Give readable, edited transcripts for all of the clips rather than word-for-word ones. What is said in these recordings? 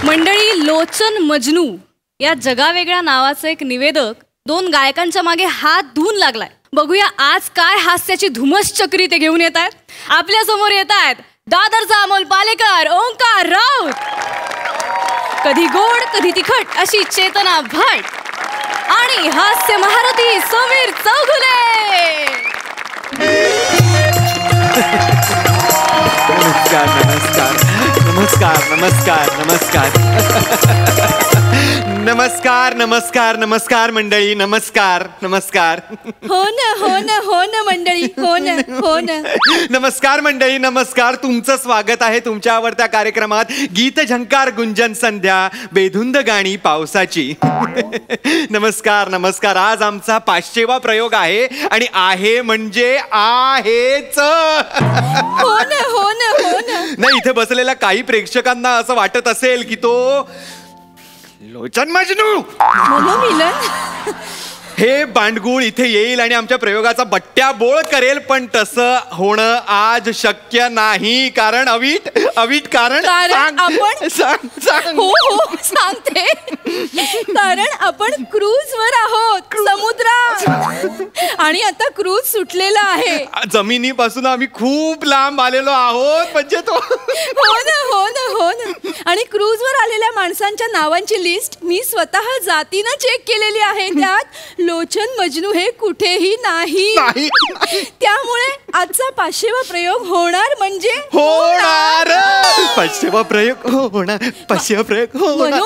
मंडळी, लोचन मजनू या जगावेगळ्या नावाचं एक निवेदक 2 गायकांच्या मागे हात धुवून लागलाय. बघूया आज काय हास्याची धुमस चक्री ते घेऊन येत आहेत. आपल्या समोर येत आहेत दादरचा अमोल पालेकर, ओंकार राऊत. कधी गोड कधी तिखट अशी चेतना भट आणि हास्य महारथी समीर चौगुले. नमस्कार नमस्कार नमस्कार नमस्कार नमस्कार नमस्कार नमस्कार नमस्कार मंडळी, नमस्कार नमस्कार. हो ना हो ना हो ना मंडळी, हो ना हो ना. नमस्कार मंडळी, नमस्कार. तुमचं स्वागत आहे तुमच्या आवडत्या कार्यक्रमात गीत झंकार गुंजन संध्या, बेधुंद गाणी पावसाची. नमस्कार नमस्कार. आज आमचा 500वा प्रयोग आहे आणि आहे म्हणजे आहेच. हो ना हो ना हो ना. नाही, इथे बसलेल्या काही प्रेक्षकांना असं वाटत असेल की तो लोचन मजनू मनोमिलन हे बांडगुळ इथे येईल आणि आमच्या प्रयोगाचा बट्ट्याबोळ करेल, पण तसं होणं आज शक्य नाही. कारण अवीट कारण आपण सांग. हो हो सांगते. कारण आपण क्रूज वर आहोत समुद्रात आणि आता क्रूज सुटलेला आहे. जमिनीपासून आम्ही खूप लांब आलेलो आहोत. म्हणजे तो हो ना हो ना हो ना. आणि क्रूज वर आलेल्या माणसांच्या नावांची लिस्ट मी स्वतः जातीनं चेक केलेली आहे. त्यात लोचन मजनू हे कुठेही नाही. त्यामुळे आजचा 500वा प्रयोग होणार म्हणजे होणार. 500वा प्रयोग होणार. 500वा प्रयोग होणार.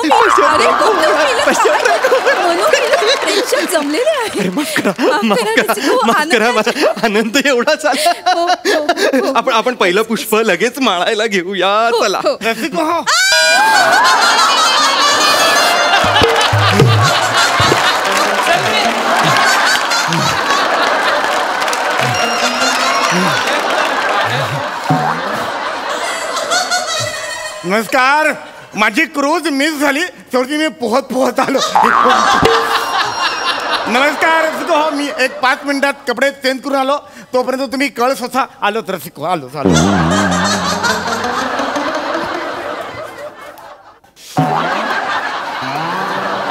प्रेक्षक जमलेले आहे. माफ करा, मला आनंद एवढा झाला. आपण पहिलं पुष्प लगेच माळायला घेऊया. चला. नमस्कार. माझी क्रूज मिस झाली, शेवटी मी पोहत आलो. नमस्कार रसिको. हो, मी एक 5 मिनिटात कपडे चेंज करून आलो. तोपर्यंत तुम्ही कळ स्वतः आलो रसिको. आलो.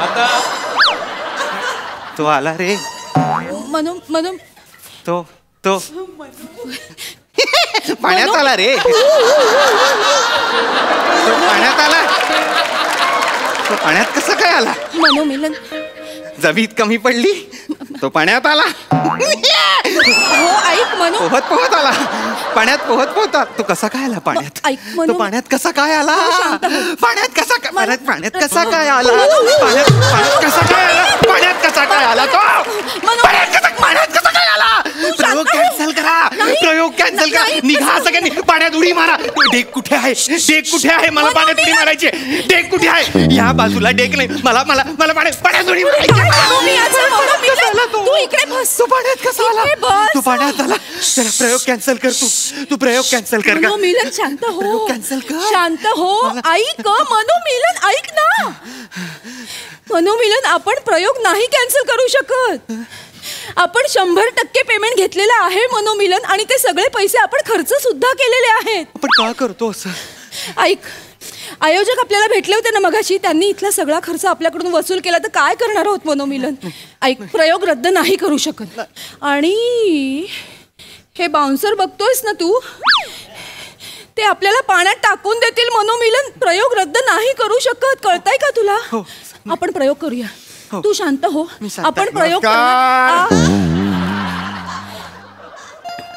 आता तो आला रे. म्हणून तो पाण्यात आला रे. तो पाण्यात आला. तो पाण्यात कसं काय आला? मनोमिलन जमीत कमी पडली, तो पाण्यात आला. हो ऐक मनो. पोहत आला. पाण्यात पोहत तो कसा काय आला पाण्यात? तो पाण्यात कसा काय आला? पाण्यात कसा काय आला? पाण्यात कसा काय आला? पाण्यात कसा काय आला तो? पाण्यात कसा काय आला? प्रयोग कॅन्सल करा. निघा सगळ्यांनी. पाण्यात उडी मारा. डेक कुठे आहे? मला पाण्यात उडी मारायची. डेक कुठे आहे? या बाजूला डेक नाही. मला पाण्यात उडी मारायची. तू इकडे बस. तू पाण्यात कसा आला? तू पाण्यात आला. जरा प्रयोग कॅन्सल कर. तू प्रयोग कॅन्सल कर. मनोमिलन शांत हो. कॅन्सल कर. शांत हो. ऐक मनोमिलन, ऐक ना. मनोमिलन, आपण प्रयोग नाही कॅन्सल करू शकत. आपण 100% पेमेंट घेतलेलं आहे मनोमिलन, आणि ते सगळे पैसे आपण खर्च सुद्धा केलेले आहेत. आपण का करतो असं? ऐक, आयोजक आपल्याला भेटले होते ना मगाशी. त्यांनी इथला सगळा खर्च आपल्याकडून वसूल केला. तर काय करणार आहोत मनोमिलन? ऐक, प्रयोग रद्द नाही करू शकत. आणि हे बाउन्सर बघतोयस ना तू, ते आपल्याला पाण्यात टाकून देतील मनोमिलन. प्रयोग रद्द नाही करू शकत. कळतंय का तुला? आपण प्रयोग करूया. तू शांत हो. आपण प्रयोग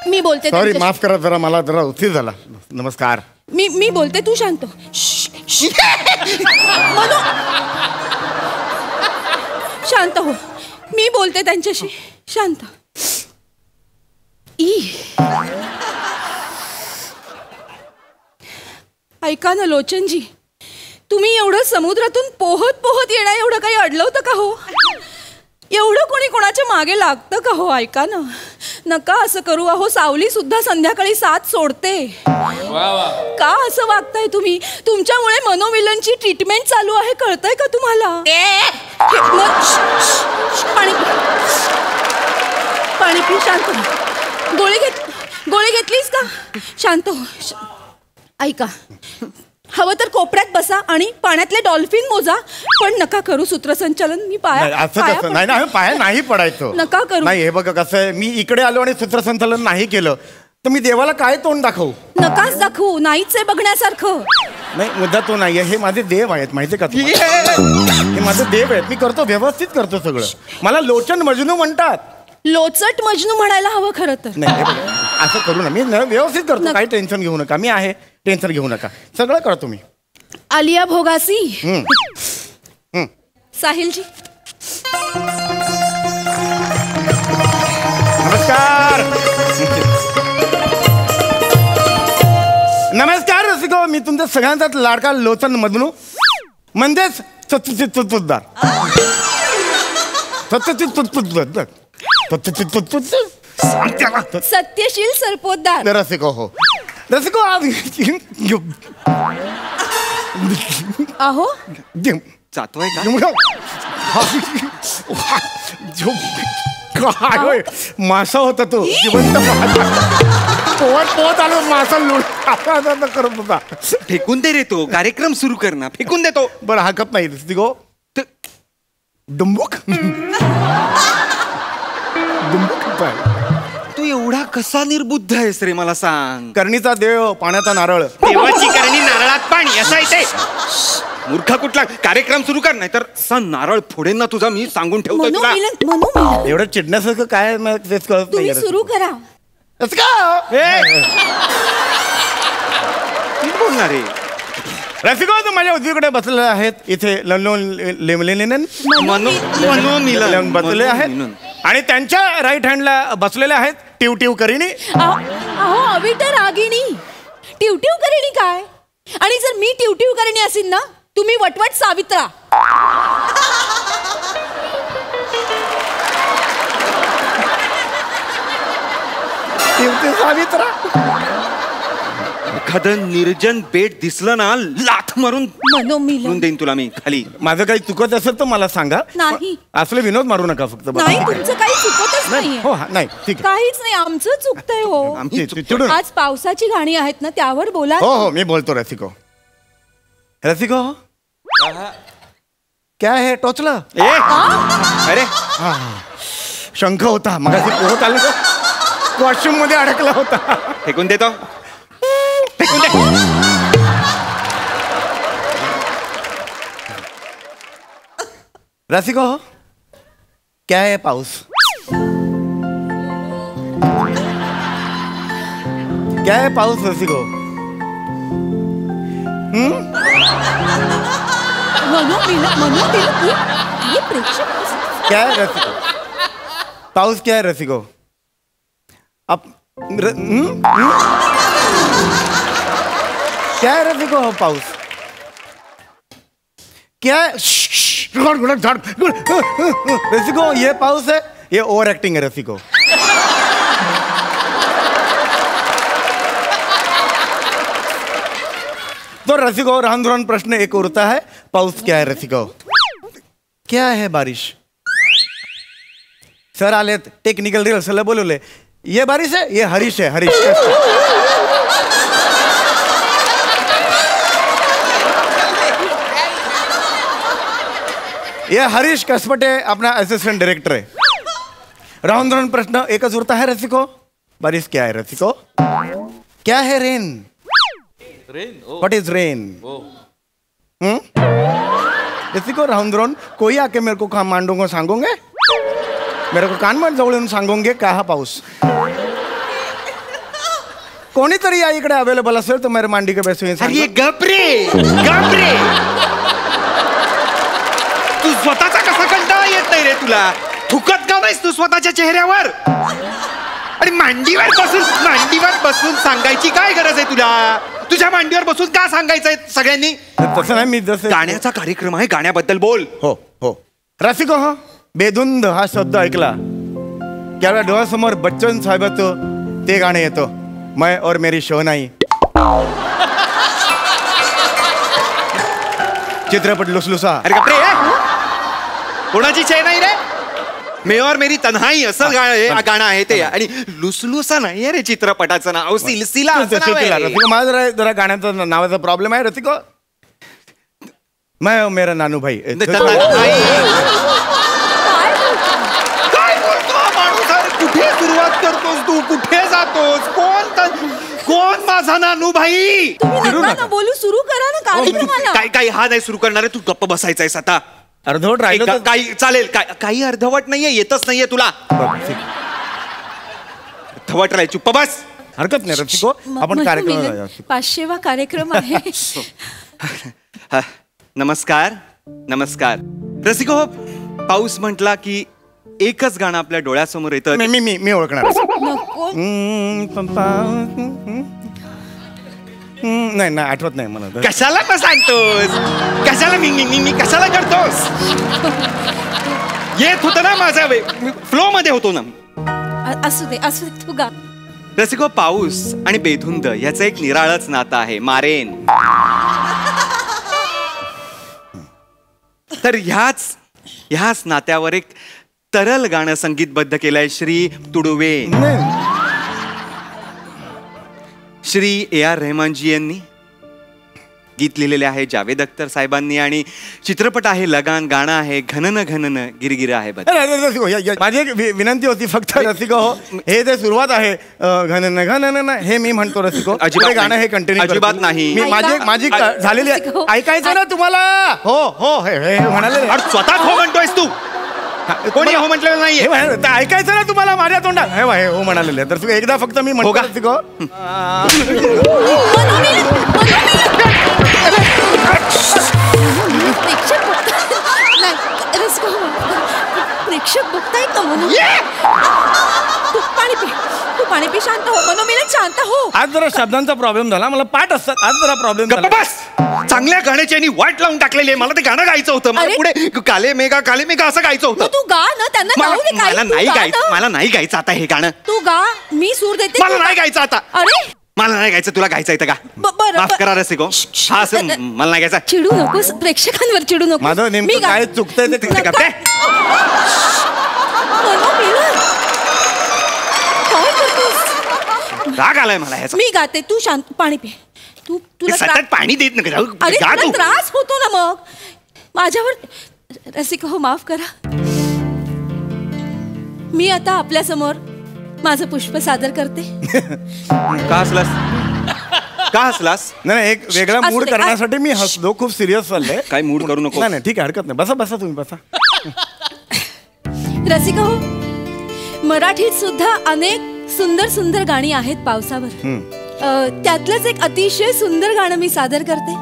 मी बोलते. सॉरी, माफ करा, जरा मला जरा उशीर झाला. नमस्कार. मी बोलते, तू शांत. शांत हो. मी बोलते त्यांच्याशी. शांत. ऐका ना लोचनजी, तुम्ही एवढं समुद्रातून पोहत येणं एवढं काही अडलं होतं का हो? एवढं कोणी कोणाच्या मागे लागतं का हो? ऐका ना, नका असं करू. अहो, सावली सुद्धा संध्याकाळी 7 सोडते. का असं वागताय तुम्ही? तुमच्यामुळे मनोमिलनची ट्रीटमेंट चालू आहे. कळतंय का तुम्हाला? पाणी पी. शांत हो. गोळी घेतलीस का? शांत हो. ऐका, हवं तर कोपऱ्यात बसा आणि पाण्यातले डॉल्फिन मोजा, पण नका करू सूत्रसंचालन. मी नाही, असं पाया तसं नाही ना, पाया नाही पडायचं. नका करू. नाही, हे बघा कसं आहे, मी इकडे आलो आणि सूत्रसंचालन नाही केलं तर मी देवाला काय तोंड दाखवू? नकाच दाखवू, नाहीच आहे बघण्यासारखं. नाही, मुद्दा तो नाहीये. हे माझे देव आहेत, माहिती का तुम्हाला? हे माझे देव आहेत, मी करतो, व्यवस्थित करतो सगळं. मला लोचन मजनू म्हणतात. लोचट मजनू म्हणायला हवं खरं तर. नाही, हे बघा, असं करू ना, मी व्यवस्थित करतो, काही टेन्शन घेऊ नका. मी आहे, टेन्शन घेऊ नका, सगळं करतो मी. आलिया भोगासी. साहिलजी. नमस्कार. नमस्कार रसिको, मी तुमच्या सगळ्यांचाच लाडका लोचन मधनू, म्हणजेच तुतदार. सत्यशील सरपोतदार. रसिको. हो रसिको, आज अहो जातोय का? काय होय, मासा होता तो, जिवंत पोहत आलो, मासा लुट करत होता. फेकून दे रे, तो कार्यक्रम सुरू कर ना, फेकून देतो. बरं, हाकत नाही रसिको. डुंबुक काय? तू एवढा कसा निर्बुद्ध आहेस रे, मला सांग. करणीचा देव, पाण्याचा नारळ. देवाची करणी नारळात पाणी, असं आहे ते. मूर्ख कुठला, कार्यक्रम सुरू कर, नाही तर नारळ फोडेन ना तुझा, मी सांगून ठेवतो तुला. मनोमिलन. एवढं चिडण्यासारखं काय तेच कळत तुम्ही नाही. सुरू करा. बोलणार रे रसिको, तू माझ्या उजवीकडे बसलेले आहेत, इथे लेमलेन बसलेले आहेत, आणि त्यांच्या राईट हँडला बसलेले आहेत टिव करीनी. अहो अविट रागिणी, टिवटिव करीनी काय? आणि जर मी टिवटिव करीनी असेल ना, तुम्ही वटवट सावित्रा. टिव सावित्रा. एखादं निर्जन बेट दिसलं ना, लाथ मारून मनोमिलन देईन तुला मी खाली. माझं काही चुकत असेल तर मला सांगा. नाही. असले विनोद मारू नका फक्त. नाही, तुमचं काही चुकतच नाहीये. हो, नाही, ठीक आहे. काहीच नाही, आमचं चुकतंय. हो, आमची चिडून. आज पावसाची गाणी आहेत ना, त्यावर बोला. हो, मी बोलतो. रसिको, क्या है टोचलं? अरे शंख होता, मगाशी पोहत आलो, वॉशरूम मध्ये अडकला होता. फेकून देतो, फेकून दे. रसिको, क्या है पाऊस? क्या है पाऊस रसिको? क्या है रसिको? पाऊस क्या है रसिको? क्या है रसिको पाऊस? क्या है? रसिको, ये पाऊस है, ये ओवर एक्टिंग है रसिको. तो रसिको, रान प्रश्न एक उड़ता है, पाउस क्या है रसिको? क्या है बारिश? सर आले, टेक्निकल रिहर्सल बोलवले. ये बारिश है, ये हरीश है. हरीश ये हरीश कसपटे अपना असिस्टेंट डायरेक्टर है. राउंड प्रश्न एकच उरता है रसिको. बारिश क्या है रसिको? क्या है रेन? What is rain? रसिको, राउंड कोई आके मेरे को काम मांडूंगा सांगोगे, मेरे को कान मान जवळ सांगोगे का हा पाऊस. कोणीतरी या इकडे अवेलेबल असेल तर मेरे मांडी के बैसे. अरे गपरे, तू स्वतःचा कसा कंटाळा येत नाही रे तुला? थुकत का नाहीस तू स्वतःच्या चेहऱ्यावर? आणि मांडीवर बसून सांगायची काय गरज आहे तुला? तुझ्या मांडीवर बसून का सांगायचंय सगळ्यांनी? तसं नाही, मी जसं गाण्याचा कार्यक्रम आहे, गाण्याबद्दल बोल. हो रसिको, हा बेधुंद हा शब्द ऐकला त्यावेळेला डोळ्यासमोर बच्चन साहेबाचं ते गाणं येतं, मैं और मेरी शहनाई. चित्रपट लुसलुसा. अरे गपरे, कोणाची चेन आहे रे? मे और मेरी तन्हाई असं गाणं आहे ते. आणि लुसलुसा नाही रे चित्रपटाचं नाव, सिलसिला असं नाव आहे. रसिको मला जरा गाण्याचं नावाचा प्रॉब्लेम आहे रसिको. मैं मेरा नानू भाई. काय बोलतो हा माणूस? कुठे सुरुवात करतोस तू? कुठे जातोस? कोण माझा नानू भाई? बोलू सुरू करा ना कार्यक्रमाला. काही हा नाही सुरू करणार आहे. तू गप्प बसायचंयस आता. अर्धवट राहिलं काही चालेल. काही अर्धवट नाहीये, येतच नाहीये तुला. अर्धवट राहील, चुप्प बस. हरकत नाही रसिको, आपण कार्यक्रम 500वा कार्यक्रम आहे. नमस्कार. नमस्कार रसिको. पाऊस म्हटला की एकच गाणं आपल्या डोळ्यासमोर येतं. मी ओळखणार. नको नाही आठवत नाही मला. कशाला का सांगतोस? कशाला मी कशाला करतोस? येत होतं ना माझा फ्लो मध्ये होतो ना. असू दे तू गा. रसिको, पाऊस आणि बेधुंद याचं एक निराळच नातं आहे. मारेन. तर ह्याच नात्यावर एक तरल गाणं संगीतबद्ध केलंय श्री तुडुवे. श्री A.R. रहमानजी यांनी गीत लिहिलेले आहे जावेद अख्तर साहेबांनी. आणि चित्रपट आहे लगान. गाणं आहे घनन घनन गिरगिर आहे. माझी एक विनंती होती फक्त रसिको, हे जे सुरुवात आहे घनन घनन हे मी म्हणतो रसिको. अजिबात गाणं हे कंटिन्यू अजिबात नाही. माझी झालेली ऐकायचं ना तुम्हाला. हो हे म्हणाले. स्वतः हो म्हणतोयस तू. कोणी हो म्हटलेलं नाहीये. ऐकायचं ना तुम्हाला माझ्या तोंडात. हे हो म्हणालेले. तर तू एकदा फक्त मी म्हणतो रसिको. प्रेक्षक बघताय का म्हणून? तू पाणी पी. शांत हो मनोमिलन, शांत हो. आज जरा शब्दांचा प्रॉब्लेम झाला. मला पाठ असतात. आज जरा प्रॉब्लेम झाला. बस. चांगल्या गाण्याची आणि वाट लावून टाकलेली आहे. मला ते गाणं गायचं होतं. मला पुढे काले मेघा असं गायचं होतं. तू गा ना. त्यांना मला नाही गायचं आता हे गाणं. तू गा, मी सूर देते. मला नाही गायचं आता. अरे मला नाही गायचं. तुला गायचं इथं का? माफ करा रसिको. हा असं मला नाही गायचं. चिडू नकोस. प्रेक्षकांवर चिडू नको. माझं नेमकं काय चुकतंय ते करते. काय करतोस? राग आलाय मला ह्याचा. मी गाते, तू शांत. पाणी पी. तुला सतत पाणी देत नका. अरे तुला त्रास होतो ना मग माझ्यावर. रसिको हो, माफ करा. मी आता आपल्या समोर माझं पुष्प सादर करते. का हसलास? नाही एक वेगळा मूड करण्यासाठी मी हसलो. खूप सिरियस चाललंय. काय मूड करू नको. नाही ठीक आहे, हरकत नाही. बसा तुम्ही बसा. रसिका हो, मराठीत सुद्धा अनेक सुंदर गाणी आहेत पावसावर. त्यातलंच एक अतिशय सुंदर गाणं मी सादर करते.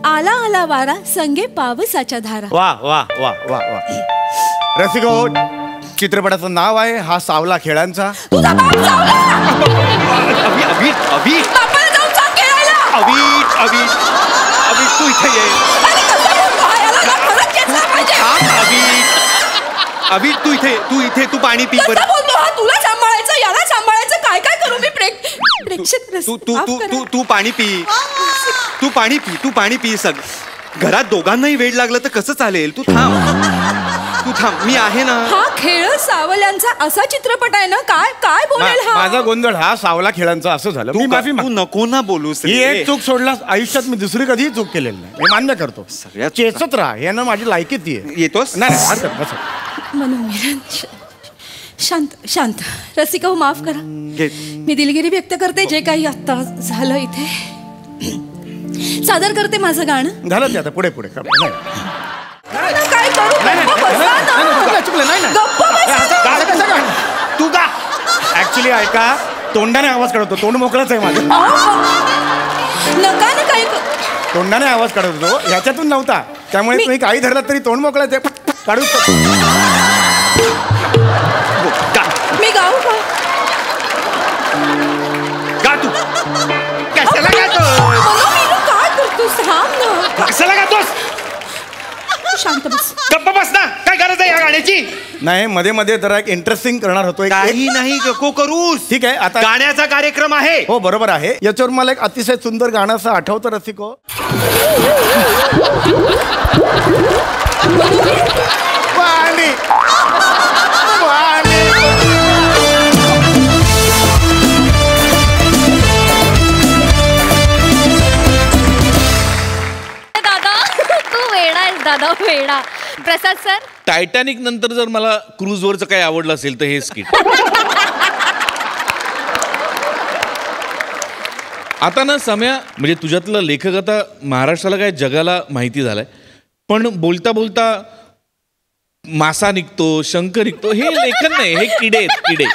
आला आला वारा संगे पावसाच्या धारा. वा वा वा वा वा. रसिको, चित्रपटाचं नाव आहे हा सावला खेळांचा. तुझा बाप सावला. अभी बापाला जाऊन सांग खेळायला. अभी तू इथे ये. अभी तू इथे तू पाणी पी. तुला सांभाळायचं, याला सांभाळायचं. काय करू मी? प्रेक्षक तू पाणी पी. तू पाणी पी. घरात दोघांनाही वेळ लागलं तर कसं चालेल? तू थांब. मी आहे ना. हा खेळ सावल्यांचा असा चित्रपट आहे ना. काय बोलेल हा? माझा गोंधळ हा सावला खेळांचा असं झालं. मी माफी. तू नको ना बोलूस. ही एक चूक सोडलास. आयुष्यात मी दुसरी कधीही चूक केलेली नाही. मी मान्य करतो. सगळ्यात चेचत राहा यानं माझी लायकी ती येतोस. नाही हरकत बस. मनोमिलन, शांत. रसिका हो, माफ करा. मी दिलगिरी व्यक्त करते. जे काही आता झालं इथे सादर करते माझं गाणं. झालं ते आता पुढे काय करू? तू का ऍक्च्युली ऐका, तोंडाने आवाज काढतो. तोंड मोकळच आहे माझं. नका ना काही. तोंडाने आवाज काढत होतो, ह्याच्यातून नव्हता. त्यामुळे तुम्ही काही धरलं तरी तोंड मोकळच आहे. काढू मी गाऊ का? गा तू. कशाला गातोस? काय करतोस? थांब ना. कशाला गातोस? शांत बस. गप्प बस ना. काय गरज आहे या गाण्याची? नाही, मध्ये जरा एक इंटरेस्टिंग करणार होतो. काही नाही नको करूस. ठीक आहे, आता गाण्याचा कार्यक्रम आहे. हो बरोबर आहे. याच्यावर मला एक अतिशय सुंदर गाणं असं आठवतं रसिको. पाणी दादा वेडा. प्रसाद सर. टायटॅनिक नंतर जर मला क्रूजवरचं काही आवडलं असेल तर हे स्किट. आता ना सम्या, म्हणजे तुझ्यातलं लेखक आता महाराष्ट्राला काय जगाला माहिती झालंय, पण बोलता बोलता मासा निघतो, शंख निघतो, हे लेखन नाही, हे किडे आहेत, किडे.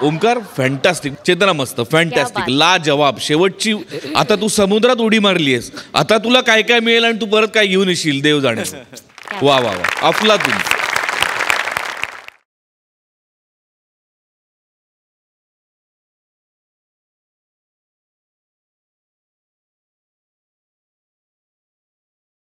ओमकार फॅन्टॅस्टिक, चेतना मस्त, फॅन्टॅस्टिक, ला जवाब. शेवटची आता तू समुद्रात उडी मारलीयस, आता तुला काय काय मिळेल आणि तू परत काय घेऊन येशील देव जाणे. वा वा वा, अफलातून.